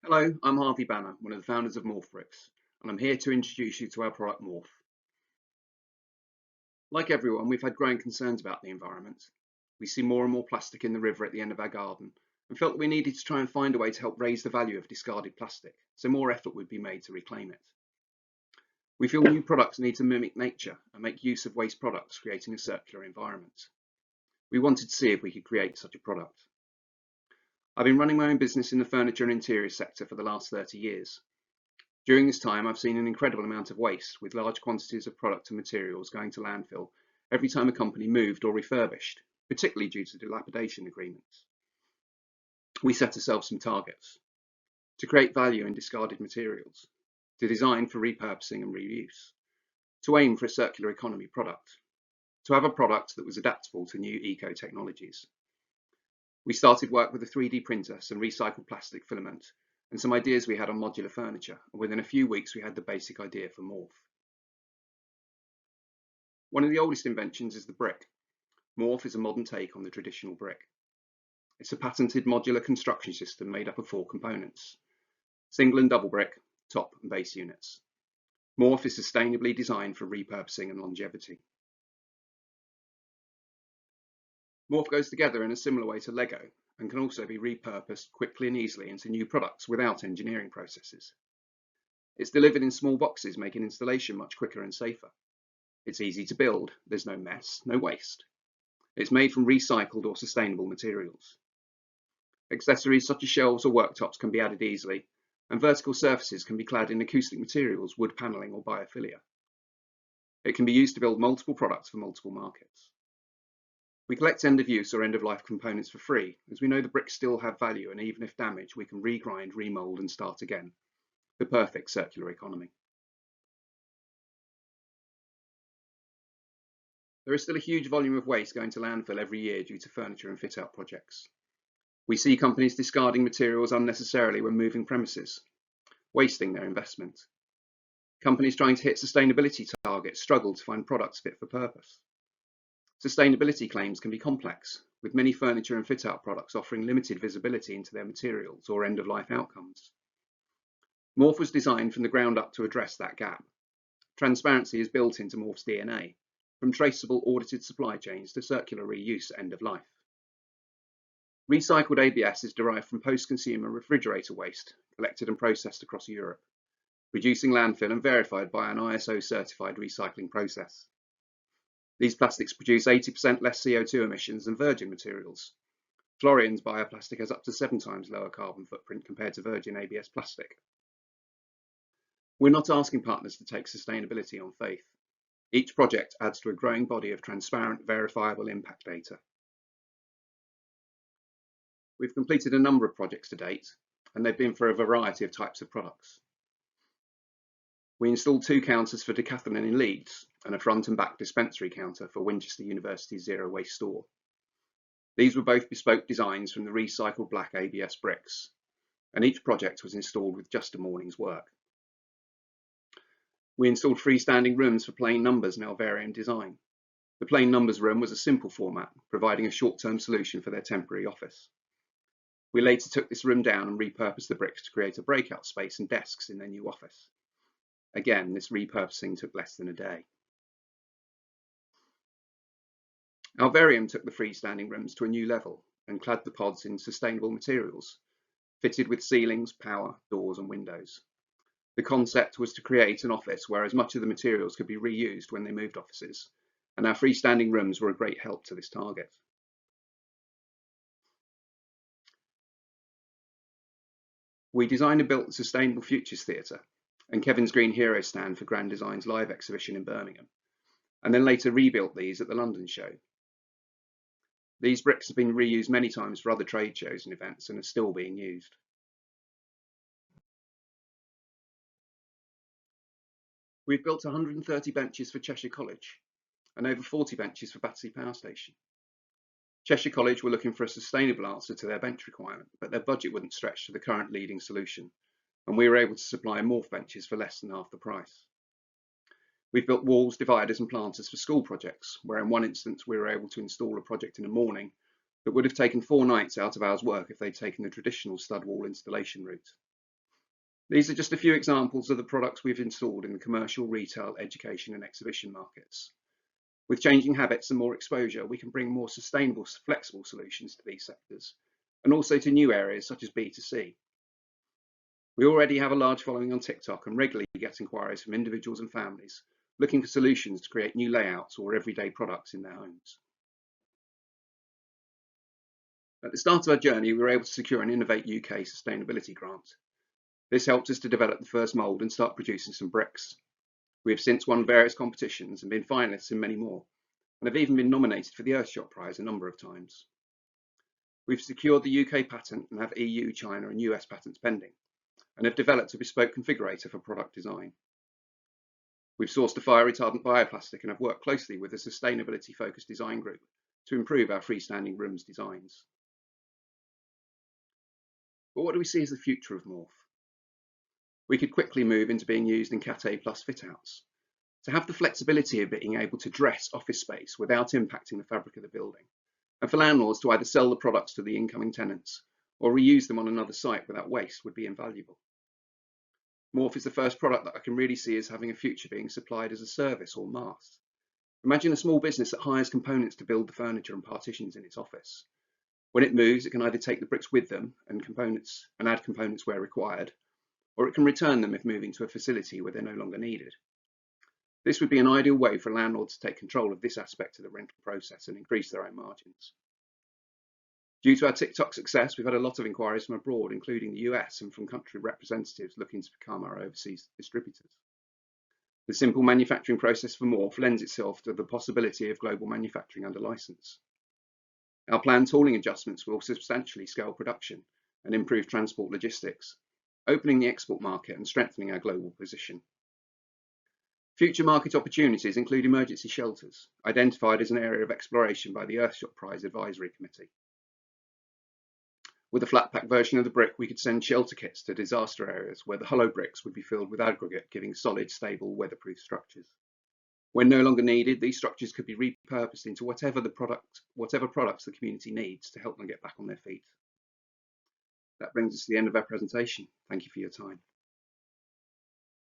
Hello, I'm Harvey Banner, one of the founders of Morph Bricks, and I'm here to introduce you to our product Morph. Like everyone, we've had growing concerns about the environment. We see more and more plastic in the river at the end of our garden and felt that we needed to try and find a way to help raise the value of discarded plastic, so more effort would be made to reclaim it. We feel new products need to mimic nature and make use of waste products, creating a circular environment. We wanted to see if we could create such a product. I've been running my own business in the furniture and interior sector for the last 30 years. During this time, I've seen an incredible amount of waste, with large quantities of product and materials going to landfill every time a company moved or refurbished, particularly due to dilapidation agreements. We set ourselves some targets: to create value in discarded materials, to design for repurposing and reuse, to aim for a circular economy product, to have a product that was adaptable to new eco-technologies. We started work with a 3D printer, some recycled plastic filament, and some ideas we had on modular furniture, and within a few weeks we had the basic idea for Morph. One of the oldest inventions is the brick. Morph is a modern take on the traditional brick. It's a patented modular construction system made up of 4 components: single and double brick, top and base units. Morph is sustainably designed for repurposing and longevity. Morph goes together in a similar way to Lego and can also be repurposed quickly and easily into new products without engineering processes. It's delivered in small boxes, making installation much quicker and safer. It's easy to build, there's no mess, no waste. It's made from recycled or sustainable materials. Accessories such as shelves or worktops can be added easily, and vertical surfaces can be clad in acoustic materials, wood paneling or biophilia. It can be used to build multiple products for multiple markets. We collect end-of-use or end-of-life components for free, as we know the bricks still have value, and even if damaged, we can regrind, remold and start again. The perfect circular economy. There is still a huge volume of waste going to landfill every year due to furniture and fit-out projects. We see companies discarding materials unnecessarily when moving premises, wasting their investment. Companies trying to hit sustainability targets struggle to find products fit for purpose. Sustainability claims can be complex, with many furniture and fit-out products offering limited visibility into their materials or end-of-life outcomes. Morph was designed from the ground up to address that gap. Transparency is built into Morph's DNA, from traceable audited supply chains to circular reuse at end of life. Recycled ABS is derived from post-consumer refrigerator waste collected and processed across Europe, reducing landfill and verified by an ISO-certified recycling process. These plastics produce 80% less CO2 emissions than virgin materials. Florian's bioplastic has up to 7 times lower carbon footprint compared to virgin ABS plastic. We're not asking partners to take sustainability on faith. Each project adds to a growing body of transparent, verifiable impact data. We've completed a number of projects to date, and they've been for a variety of types of products. We installed 2 counters for Decathlon in Leeds and a front and back dispensary counter for Winchester University's Zero Waste store. These were both bespoke designs from the recycled black ABS bricks, and each project was installed with just a morning's work. We installed freestanding rooms for plain numbers in our Alvarium design. The plain numbers room was a simple format, providing a short-term solution for their temporary office. We later took this room down and repurposed the bricks to create a breakout space and desks in their new office. Again, this repurposing took less than a day. Alvarium took the freestanding rooms to a new level and clad the pods in sustainable materials, fitted with ceilings, power, doors and windows. The concept was to create an office where as much of the materials could be reused when they moved offices, and our freestanding rooms were a great help to this target. We designed and built the Sustainable Futures Theatre and Kevin's Green Hero stand for Grand Design's live exhibition in Birmingham, and then later rebuilt these at the London show. These bricks have been reused many times for other trade shows and events and are still being used. We've built 130 benches for Cheshire College and over 40 benches for Battersea Power Station. Cheshire College were looking for a sustainable answer to their bench requirement, but their budget wouldn't stretch to the current leading solution, and we were able to supply Morph benches for less than half the price. We've built walls, dividers and planters for school projects, where in one instance we were able to install a project in a morning that would have taken 4 nights out of hours work if they'd taken the traditional stud wall installation route. These are just a few examples of the products we've installed in the commercial, retail, education and exhibition markets. With changing habits and more exposure, we can bring more sustainable, flexible solutions to these sectors, and also to new areas such as B2C. We already have a large following on TikTok and regularly get inquiries from individuals and families looking for solutions to create new layouts or everyday products in their homes. At the start of our journey, we were able to secure an Innovate UK sustainability grant. This helped us to develop the first mould and start producing some bricks. We have since won various competitions and been finalists in many more, and have even been nominated for the Earthshot Prize a number of times. We've secured the UK patent and have EU, China and US patents pending, and have developed a bespoke configurator for product design. We've sourced a fire retardant bioplastic and have worked closely with a sustainability focused design group to improve our freestanding rooms designs. But what do we see as the future of Morph? We could quickly move into being used in Cat A+ fit-outs. To have the flexibility of being able to dress office space without impacting the fabric of the building, and for landlords to either sell the products to the incoming tenants or reuse them on another site without waste would be invaluable. Morph is the first product that I can really see as having a future being supplied as a service or MaaS. Imagine a small business that hires components to build the furniture and partitions in its office. When it moves, it can either take the bricks with them and add components where required, or it can return them if moving to a facility where they're no longer needed. This would be an ideal way for landlords to take control of this aspect of the rental process and increase their own margins. Due to our TikTok success, we've had a lot of inquiries from abroad, including the US and from country representatives looking to become our overseas distributors. The simple manufacturing process for Morph lends itself to the possibility of global manufacturing under license. Our planned tooling adjustments will substantially scale production and improve transport logistics, opening the export market and strengthening our global position. Future market opportunities include emergency shelters, identified as an area of exploration by the Earthshot Prize Advisory Committee. With a flat pack version of the brick, we could send shelter kits to disaster areas where the hollow bricks would be filled with aggregate, giving solid, stable, weatherproof structures. When no longer needed, these structures could be repurposed into whatever products the community needs to help them get back on their feet. That brings us to the end of our presentation. Thank you for your time.